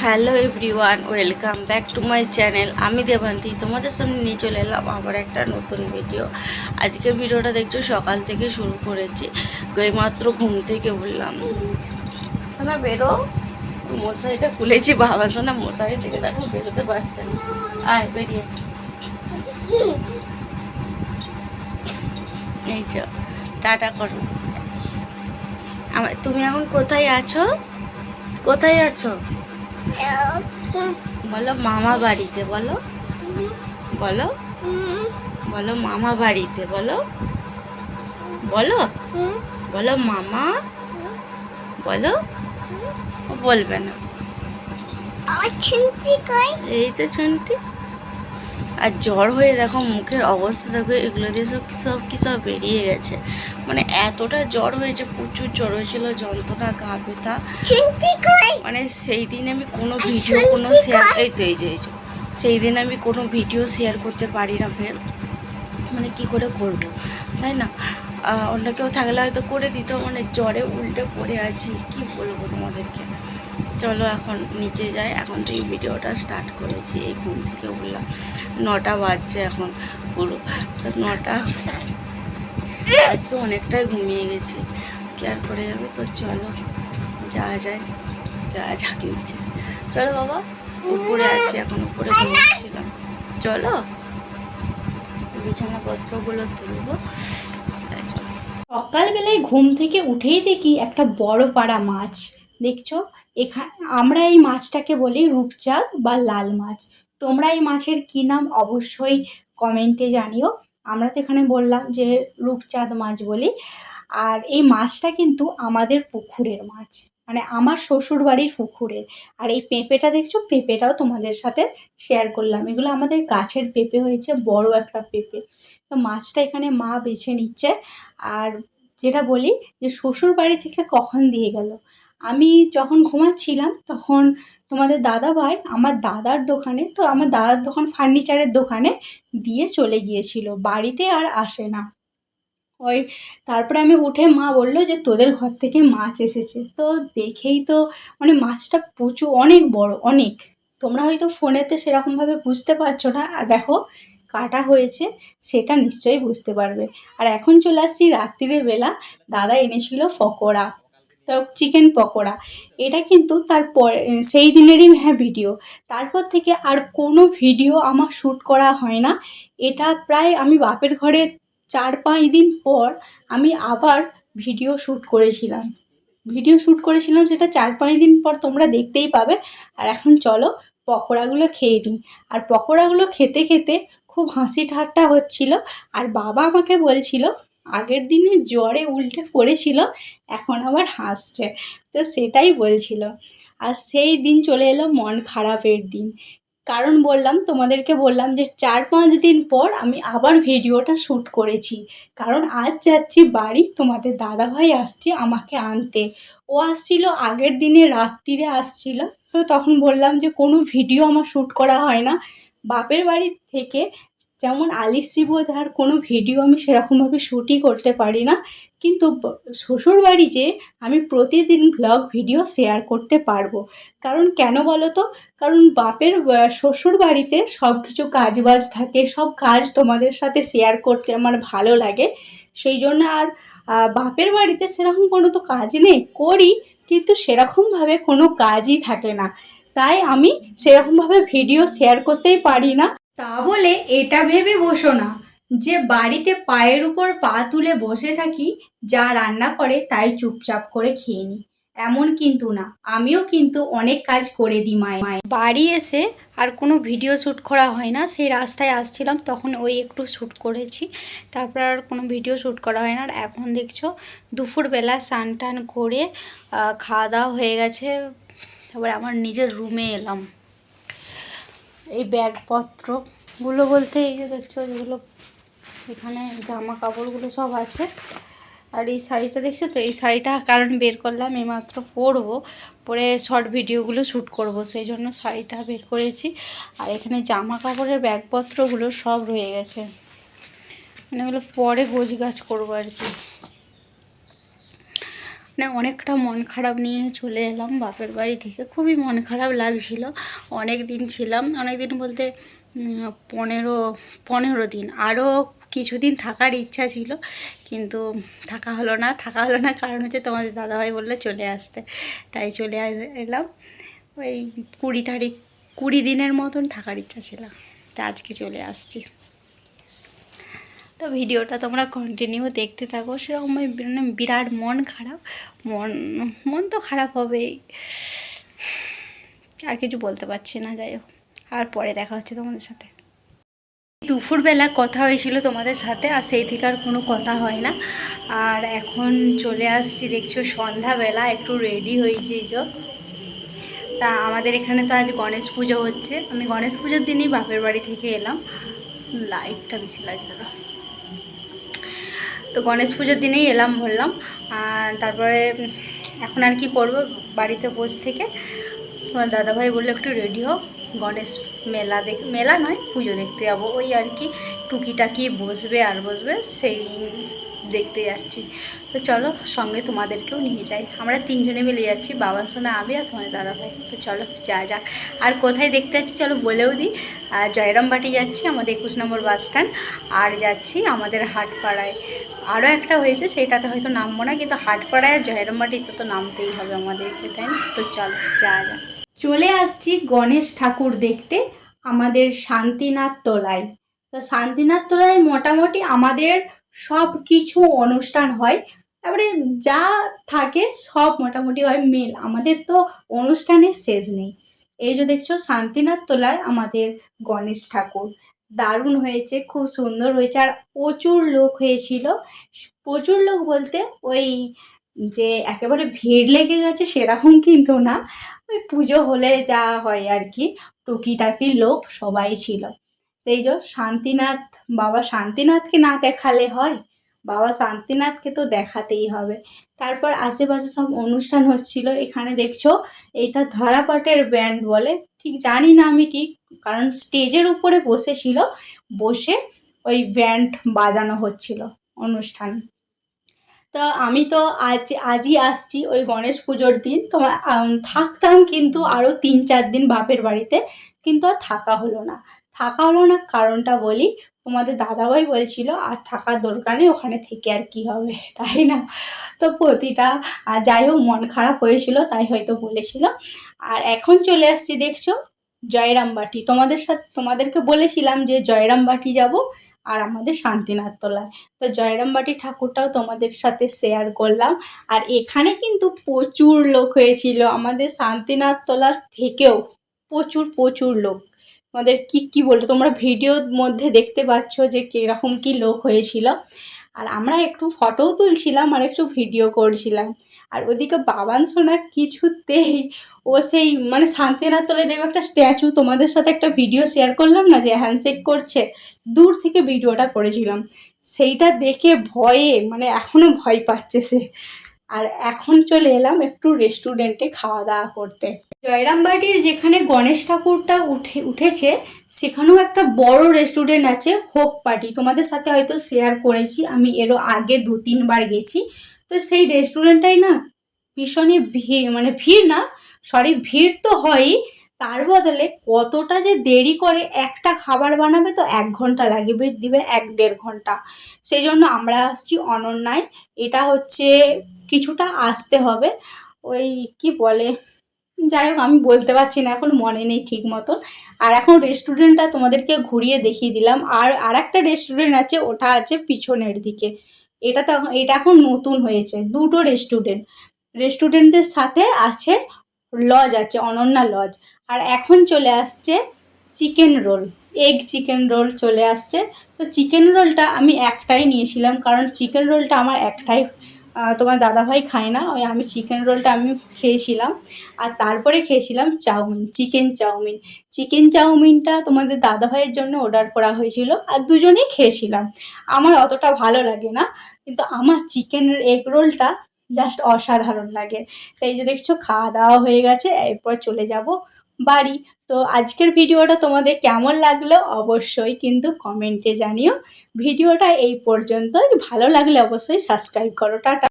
Hello everyone, welcome back to my channel. আমি দেবান্তি তোমাদের সামনে নিয়ে চলে এলাম আবার একটা নতুন ভিডিও। আজকের ভিডিওটা দেখছো সকাল থেকে শুরু করেছি, মাত্র ঘুম থেকে উঠলাম। না বেরো, মশারিটা খুলেছি, বাবা শোনা মশারি থেকে দেখো বেরোতে পারছে না। আয় বেরিয়ে, এই চো টাটা করো। তুমি এখন কোথায় আছো? কোথায় আছো বলো? মামা বাড়িতে। বলো বলো বলো মামা বাড়িতে। বলো বলো বলো মামা। বলো, বলবে না। এই তো শুনটি। আর জ্বর হয়ে দেখো মুখের অবস্থা দেখো, এগুলো দিয়ে সব বেরিয়ে গেছে। মানে এতটা জ্বর হয়েছে, প্রচুর জ্বর হয়েছিল, যন্ত্রণা, গা ব্যথা। মানে সেই দিন আমি কোনো ভিডিও কোনো শেয়ার এই যে সেই দিন আমি কোনো ভিডিও শেয়ার করতে পারি না ফের। মানে কি করে করব, তাই না? অন্য কেউ থাকলে হয়তো করে দিত। মানে জ্বরে উল্টে পড়ে আছি, কি বলবো তোমাদেরকে। চলো এখন নিচে যাই। এখন থেকে ভিডিওটা স্টার্ট করেছি, এই ঘুম থেকে উঠলাম। 9টা বাজছে এখন পুরো। তো 9টা, আজকে অনেকটাই ঘুমিয়ে গেছি, কেয়ার করে যাবে। তো চলো যাওয়া যায়, যাওয়া যাক নিচে। চলো বাবা, উপরে আছি এখন, উপরে ঘুমিয়েছিলাম। চলো বিছানাপত্রগুলো তুলবো। সকালবেলায় ঘুম থেকে উঠেই দেখি একটা বড় পাড়া মাছ। দেখছো, এখানে আমরা এই মাছটাকে বলি রূপচাঁদ বা লাল মাছ। তোমরা এই মাছের কি নাম অবশ্যই কমেন্টে জানিও। আমরা তো এখানে বললাম যে রূপচাঁদ মাছ বলি। আর এই মাছটা কিন্তু আমাদের পুকুরের মাছ, মানে আমার শ্বশুর বাড়ির পুকুরের। আর এই পেঁপেটা দেখছো, পেঁপেটাও তোমাদের সাথে শেয়ার করলাম। এগুলো আমাদের গাছের পেঁপে হয়েছে, বড় একটা পেঁপে। তো মাছটা এখানে মা বেছে নিচ্ছে। আর যেটা বলি যে শ্বশুর বাড়ি থেকে কখন দিয়ে গেল, আমি যখন ঘুমাচ্ছিলাম তখন তোমাদের দাদা ভাই আমার দাদার দোকানে, তো আমার দাদার দোকান ফার্নিচারের দোকানে দিয়ে চলে গিয়েছিল, বাড়িতে আর আসে না। ওই তারপরে আমি উঠে মা বললো যে তোদের ঘর থেকে মাছ এসেছে। তো দেখেই তো মানে মাছটা প্রচুর অনেক বড়, অনেক। তোমরা হয়তো ফোনেতে সেরকমভাবে বুঝতে পারছো না, আর দেখো কাটা হয়েছে সেটা নিশ্চয়ই বুঝতে পারবে। আর এখন চলে আসছি রাত্রির বেলা। দাদা এনেছিল পকোড়া, তো চিকেন পকোড়া। এটা কিন্তু তারপর সেই দিনেরই হ্যাঁ ভিডিও। তারপর থেকে আর কোনো ভিডিও আমার শ্যুট করা হয় না। এটা প্রায় আমি বাপের ঘরে 4-5 দিন পর আমি আবার ভিডিও শ্যুট করেছিলাম সেটা 4-5 দিন পর তোমরা দেখতেই পাবে। আর এখন চলো পকোড়াগুলো খেয়ে নিই। আর পকোড়াগুলো খেতে খেতে খুব হাসি ঠাট্টা হচ্ছিল। আর বাবা আমাকে বলছিল আগের দিনে জ্বরে উল্টে পড়েছিল, এখন আবার হাসছে। তো সেটাই বলছিল। আর সেই দিন চলে এলো মন খারাপের দিন। কারণ তোমাদেরকে বললাম যে 4-5 দিন পর আমি আবার ভিডিওটা শ্যুট করেছি। কারণ আজ যাচ্ছি বাড়ি, তোমাদের দাদাভাই আসছে আমাকে আনতে। ও আসছিল আগের দিনে রাত্রিরে আসছিল। তো তখন বললাম যে কোনো ভিডিও আমার শ্যুট করা হয় না। বাপের বাড়ি থেকে যেমন আলিশি বোঝার কোনো ভিডিও আমি সেরকমভাবে শ্যুটই করতে পারি না, কিন্তু শ্বশুর বাড়ি যে আমি প্রতিদিন ভ্লগ ভিডিও শেয়ার করতে পারবো। কারণ কেন বলো তো? কারণ বাপের শ্বশুর বাড়িতে সব কিছু কাজবাজ থাকে, সব কাজ তোমাদের সাথে শেয়ার করতে আমার ভালো লাগে। সেই জন্য আর বাপের বাড়িতে সেরকম কোনো তো কাজ নেই, করি কিন্তু সেরকমভাবে কোনো কাজই থাকে না। তাই আমি সেরকমভাবে ভিডিও শেয়ার করতেই পারি না। তা বলে এটা ভেবে বসো না যে বাড়িতে পায়ের উপর পা তুলে বসে থাকি, যা রান্না করে তাই চুপচাপ করে খেয়ে নিই, এমন কিন্তু না। আমিও কিন্তু অনেক কাজ করে দিই মায়ে। বাড়ি এসে আর কোনো ভিডিও শ্যুট করা হয় না। সেই রাস্তায় আসছিলাম তখন ওই একটু শ্যুট করেছি, তারপর আর কোনো ভিডিও শ্যুট করা হয় না। আর এখন দেখছো দুপুরবেলা স্নান টান করে খাওয়া দাওয়া হয়ে গেছে, তারপরে আমার নিজের রুমে এলাম। এই ব্যাগপত্রগুলো বলতে এই যে দেখছো, যেগুলো এখানে জামা কাপড়গুলো সব আছে। আর এই শাড়িটা দেখছো তো, এই শাড়িটা কারণ বের করলাম, এইমাত্র পরবো, পরে শর্ট ভিডিওগুলো শ্যুট করব, সেই জন্য শাড়িটা বের করেছি। আর এখানে জামা কাপড়ের ব্যাগপত্রগুলো সব রয়ে গেছে, মানে এগুলো পরে গোছগাছ করবো আর কি। মানে অনেকটা মন খারাপ নিয়ে চলে এলাম বাপের বাড়ি থেকে। খুবই মন খারাপ লাগছিল। অনেক দিন ছিলাম, অনেক দিন বলতে 15 দিন। আরও কিছুদিন থাকার ইচ্ছা ছিল, কিন্তু থাকা হলো না কারণ হচ্ছে তোমাদের দাদাভাই বললো চলে আসতে, তাই চলে এলাম। ওই 20 দিনের মতন থাকার ইচ্ছা ছিল, তা আজকে চলে আসছি। তো ভিডিওটা তোমরা কন্টিনিউ দেখতে থাকো। সেরকম মানে বিরাট মন খারাপ, মন তো খারাপ হবেই, আর কিছু বলতে পারছি না। যাই হোক, আর পরে দেখা হচ্ছে তোমাদের সাথে। দুপুরবেলা কথা হয়েছিল তোমাদের সাথে, আর সেই থেকে আর কোনো কথা হয় না। আর এখন চলে আসছি, দেখছো সন্ধ্যাবেলা একটু রেডি হয়েছি। তা আমাদের এখানে তো আজ গণেশ পুজো হচ্ছে। আমি গণেশ পুজোর দিনই বাপের বাড়ি থেকে এলাম। লাইটটা বেশি লাগছে না। তো গণেশ পুজোর দিনেই এলাম বললাম। তারপরে এখন আর কি করব, বাড়িতে বসে থেকে তোমার দাদাভাই বললো একটু রেডি হোক, গণেশ মেলা নয়, পুজো দেখতে যাবো। ওই আর কি টুকিটাকি বসবে সেই দেখতে যাচ্ছি। তো চলো সঙ্গে তোমাদেরকেও নিয়ে যাই। আমরা 3 জনে মিলে যাচ্ছি, বাবা সোনা আমি আর তোমার দাদাভাই। তো চলো যাক। আর কোথায় দেখতে যাচ্ছি চলো বলেও দিই। জয়রামবাটি যাচ্ছি, আমাদের 21 নম্বর বাস স্ট্যান্ড। আর যাচ্ছি আমাদের হাটপাড়ায়, আরও একটা হয়েছে সেটাতে হয়তো নামবো না, কিন্তু হাটপাড়ায় জয়রামবাটিতে তো নামতেই হবে আমাদেরকে, তাই না? তো চলো যাক। চলে আসছি গণেশ ঠাকুর দেখতে আমাদের শান্তিনাথ তলায়। তো শান্তিনাথ তলায় মোটামুটি আমাদের সব কিছু অনুষ্ঠান হয়, তারপরে যা থাকে সব মোটামুটি হয় মেল। আমাদের তো অনুষ্ঠানের শেষ নেই। এই যে দেখছো শান্তিনাথ তলায় আমাদের গণেশ ঠাকুর দারুণ হয়েছে, খুব সুন্দর হয়েছে। আর প্রচুর লোক হয়েছিল, প্রচুর লোক বলতে ওই যে একেবারে ভিড় লেগে গেছে সেরকম কিন্তু না, ওই পুজো হলে যা হয় আর কি, টুকিটাকি লোক সবাই ছিল। এই যে শান্তিনাথ, বাবা শান্তিনাথকে না দেখালে হয়, বাবা শান্তিনাথকে তো দেখাতেই হবে। তারপর আশেপাশে সব অনুষ্ঠান হচ্ছিল। এখানে দেখছো এটা ধারাপাটের ব্যান্ড বলে, ঠিক জানি না আমি ঠিক, কারণ স্টেজের উপরে বসেছিল, বসে ওই ব্যান্ড বাজানো হচ্ছিল অনুষ্ঠান। তো আমি তো আজই আসছি ওই গণেশ পুজোর দিন। তো থাকতাম কিন্তু আরও 3-4 দিন বাপের বাড়িতে, কিন্তু আর থাকা হলো না কারণটা বলি। তোমাদের দাদাভাই বলছিল আর থাকার দরকার নেই, ওখানে থেকে আর কি হবে, তাই না? তো প্রতিটা যাই হোক মন খারাপ হয়েছিল তাই হয়তো বলেছিল। আর এখন চলে আসছি দেখছো জয়রামবাটি। তোমাদেরকে বলেছিলাম যে জয়রামবাটি যাব আর আমাদের শান্তিনাথ তলায়। তো জয়রামবাটি ঠাকুরটাও তোমাদের সাথে শেয়ার করলাম। আর এখানে কিন্তু প্রচুর লোক হয়েছিল, আমাদের শান্তিনাথ তলার থেকেও প্রচুর লোক। আমাদের কি বলতো, তোমরা ভিডিওর মধ্যে দেখতে পাচ্ছ যে কীরকম কি লোক হয়েছিল। আর আমরা একটু ফটোও তুলছিলাম আর একটু ভিডিও করছিলাম। আর ওদিকে বাবান সোনা কিছুতেই, ও সেই মানে শান্তিনাথ তলায় দেখো একটা স্ট্যাচু, তোমাদের সাথে একটা ভিডিও শেয়ার করলাম না যে হ্যান্ডশেক করছে, দূর থেকে ভিডিওটা করেছিলাম, সেইটা দেখে ভয়ে মানে এখনও ভয় পাচ্ছে সে। আর এখন চলে এলাম একটু রেস্টুরেন্টে খাওয়া দাওয়া করতে। জয়রামবাটির যেখানে গণেশ ঠাকুরটা উঠেছে সেখানেও একটা বড় রেস্টুরেন্ট আছে, হোক পার্টি। তোমাদের সাথে হয়তো শেয়ার করেছি, আমি এরও আগে 2-3 বার গেছি। তো সেই রেস্টুরেন্টটাই না ভীষণই ভিড়, মানে ভিড় না, সরি ভিড় তো হয়ই, তার বদলে কতটা যে দেরি করে, একটা খাবার বানাবে তো 1 ঘন্টা লাগবে, দিবে 1-1.5 ঘন্টা। সেই জন্য আমরা আসছি অনন্যায়। এটা হচ্ছে কিছুটা আসতে হবে, ওই কি বলে, যাই হোক আমি বলতে পারছি না, এখন মনে নেই ঠিক মতো। আর এখন রেস্টুরেন্টটা তোমাদেরকে ঘুরিয়ে দেখিয়ে দিলাম। আর একটা রেস্টুরেন্ট আছে, ওটা আছে পিছনের দিকে। এটা এখন নতুন হয়েছে, দুটো রেস্টুরেন্টের সাথে আছে লজ, আছে অনন্যা লজ। আর এখন চলে আসছে chicken roll, egg chicken roll চলে আসছে। তো চিকেন রোলটা আমি একটাই নিয়েছিলাম, কারণ চিকেন রোলটা আমার একটাই, তোমার দাদাভাই খায় না, ওই আমি চিকেন রোলটা আমি খেয়েছিলাম। আর তারপরে খেয়েছিলাম চিকেন চাউমিনটা তোমাদের দাদাভাইয়ের জন্য অর্ডার করা হয়েছিল, আর দুজনেই খেয়েছিলাম। আমার অতটা ভালো লাগে না, কিন্তু আমার চিকেনের এগ রোলটা জাস্ট অসাধারণ লাগে। তাই যে দেখছো খাওয়া দাওয়া হয়ে গেছে, এরপর চলে যাব বাড়ি। তো আজকের ভিডিওটা তোমাদের কেমন লাগলো অবশ্যই কিন্তু কমেন্টে জানিও। ভিডিওটা এই পর্যন্তই, ভালো লাগলে অবশ্যই সাবস্ক্রাইব করো। টাটা।